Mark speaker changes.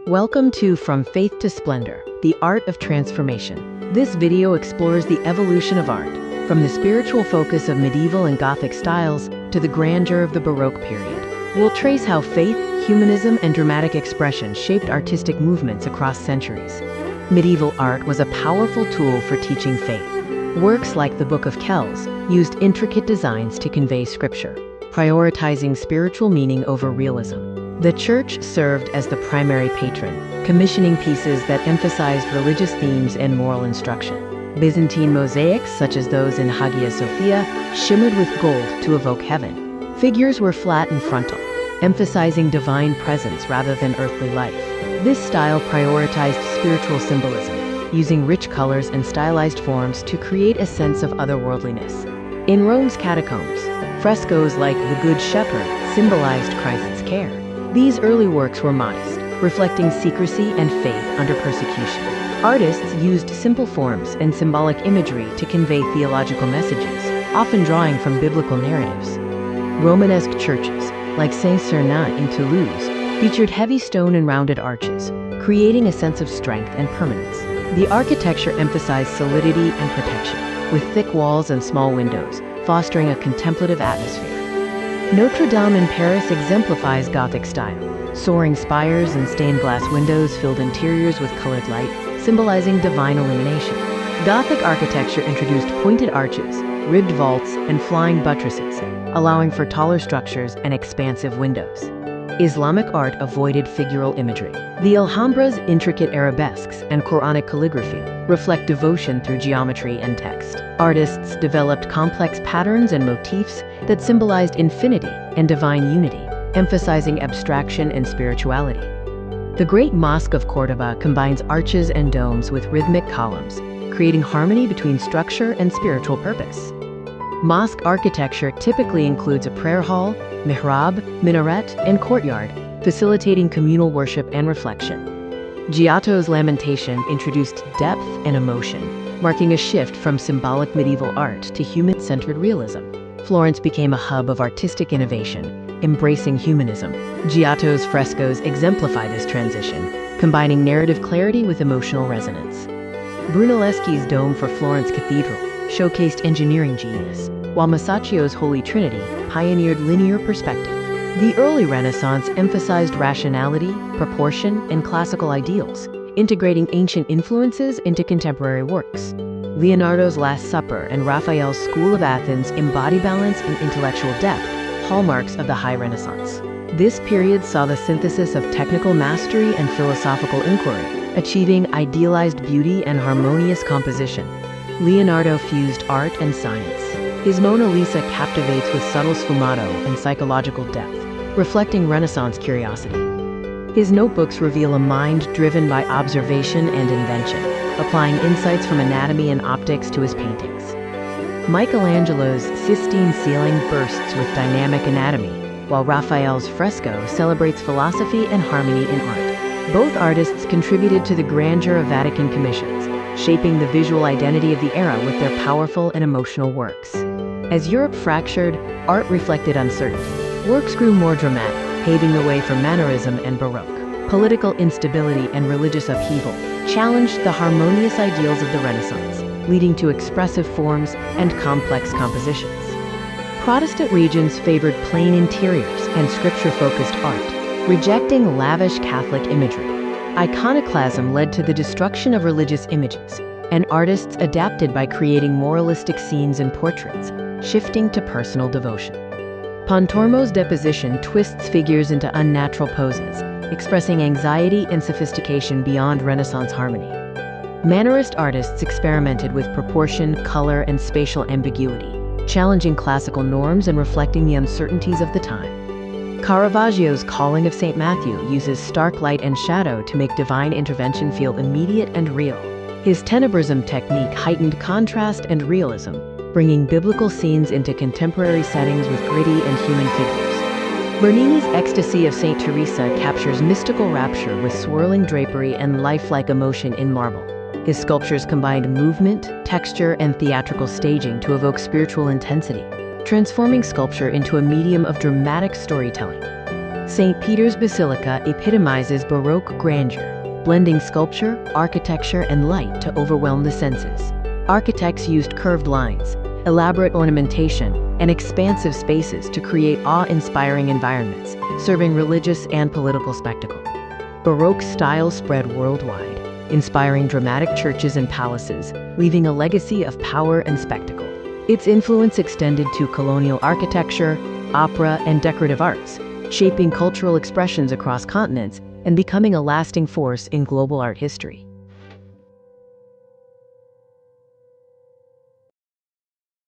Speaker 1: Welcome to From Faith to Splendor, the Art of Transformation. This video explores the evolution of art, from the spiritual focus of medieval and Gothic styles to the grandeur of the Baroque period. We'll trace how faith, humanism, and dramatic expression shaped artistic movements across centuries. Medieval art was a powerful tool for teaching faith. Works like the Book of Kells used intricate designs to convey scripture, prioritizing spiritual meaning over realism. The Church served as the primary patron, commissioning pieces that emphasized religious themes and moral instruction. Byzantine mosaics, such as those in Hagia Sophia, shimmered with gold to evoke heaven. Figures were flat and frontal, emphasizing divine presence rather than earthly life. This style prioritized spiritual symbolism, using rich colors and stylized forms to create a sense of otherworldliness. In Rome's catacombs, frescoes like the Good Shepherd symbolized Christ's care. These early works were modest, reflecting secrecy and faith under persecution. Artists used simple forms and symbolic imagery to convey theological messages, often drawing from biblical narratives. Romanesque churches, like Saint-Sernin in Toulouse, featured heavy stone and rounded arches, creating a sense of strength and permanence. The architecture emphasized solidity and protection, with thick walls and small windows, fostering a contemplative atmosphere. Notre Dame in Paris exemplifies Gothic style. Soaring spires and stained glass windows filled interiors with colored light, symbolizing divine illumination. Gothic architecture introduced pointed arches, ribbed vaults, and flying buttresses, allowing for taller structures and expansive windows. Islamic art avoided figural imagery. The Alhambra's intricate arabesques and Quranic calligraphy reflect devotion through geometry and text. Artists developed complex patterns and motifs that symbolized infinity and divine unity, emphasizing abstraction and spirituality. The Great Mosque of Córdoba combines arches and domes with rhythmic columns, creating harmony between structure and spiritual purpose. Mosque architecture typically includes a prayer hall, mihrab, minaret, and courtyard, facilitating communal worship and reflection. Giotto's Lamentation introduced depth and emotion, marking a shift from symbolic medieval art to human-centered realism. Florence became a hub of artistic innovation, embracing humanism. Giotto's frescoes exemplify this transition, combining narrative clarity with emotional resonance. Brunelleschi's dome for Florence Cathedral showcased engineering genius, while Masaccio's Holy Trinity pioneered linear perspective. The early Renaissance emphasized rationality, proportion, and classical ideals, integrating ancient influences into contemporary works. Leonardo's Last Supper and Raphael's School of Athens embody balance and intellectual depth, hallmarks of the High Renaissance. This period saw the synthesis of technical mastery and philosophical inquiry, achieving idealized beauty and harmonious composition. Leonardo fused art and science. His Mona Lisa captivates with subtle sfumato and psychological depth, reflecting Renaissance curiosity. His notebooks reveal a mind driven by observation and invention, applying insights from anatomy and optics to his paintings. Michelangelo's Sistine ceiling bursts with dynamic anatomy, while Raphael's fresco celebrates philosophy and harmony in art. Both artists contributed to the grandeur of Vatican commissions, shaping the visual identity of the era with their powerful and emotional works. As Europe fractured, art reflected uncertainty. Works grew more dramatic, paving the way for Mannerism and Baroque. Political instability and religious upheaval challenged the harmonious ideals of the Renaissance, leading to expressive forms and complex compositions. Protestant regions favored plain interiors and scripture-focused art, rejecting lavish Catholic imagery. Iconoclasm led to the destruction of religious images, and artists adapted by creating moralistic scenes and portraits, shifting to personal devotion. Pontormo's deposition twists figures into unnatural poses, expressing anxiety and sophistication beyond Renaissance harmony. Mannerist artists experimented with proportion, color, and spatial ambiguity, challenging classical norms and reflecting the uncertainties of the time. Caravaggio's Calling of St. Matthew uses stark light and shadow to make divine intervention feel immediate and real. His tenebrism technique heightened contrast and realism, bringing biblical scenes into contemporary settings with gritty and human figures. Bernini's Ecstasy of St. Teresa captures mystical rapture with swirling drapery and lifelike emotion in marble. His sculptures combined movement, texture, and theatrical staging to evoke spiritual intensity, transforming sculpture into a medium of dramatic storytelling. St. Peter's Basilica epitomizes Baroque grandeur, blending sculpture, architecture, and light to overwhelm the senses. Architects used curved lines, elaborate ornamentation, and expansive spaces to create awe-inspiring environments, serving religious and political spectacle. Baroque style spread worldwide, inspiring dramatic churches and palaces, leaving a legacy of power and spectacle. Its influence extended to colonial architecture, opera, and decorative arts, shaping cultural expressions across continents and becoming a lasting force in global art history.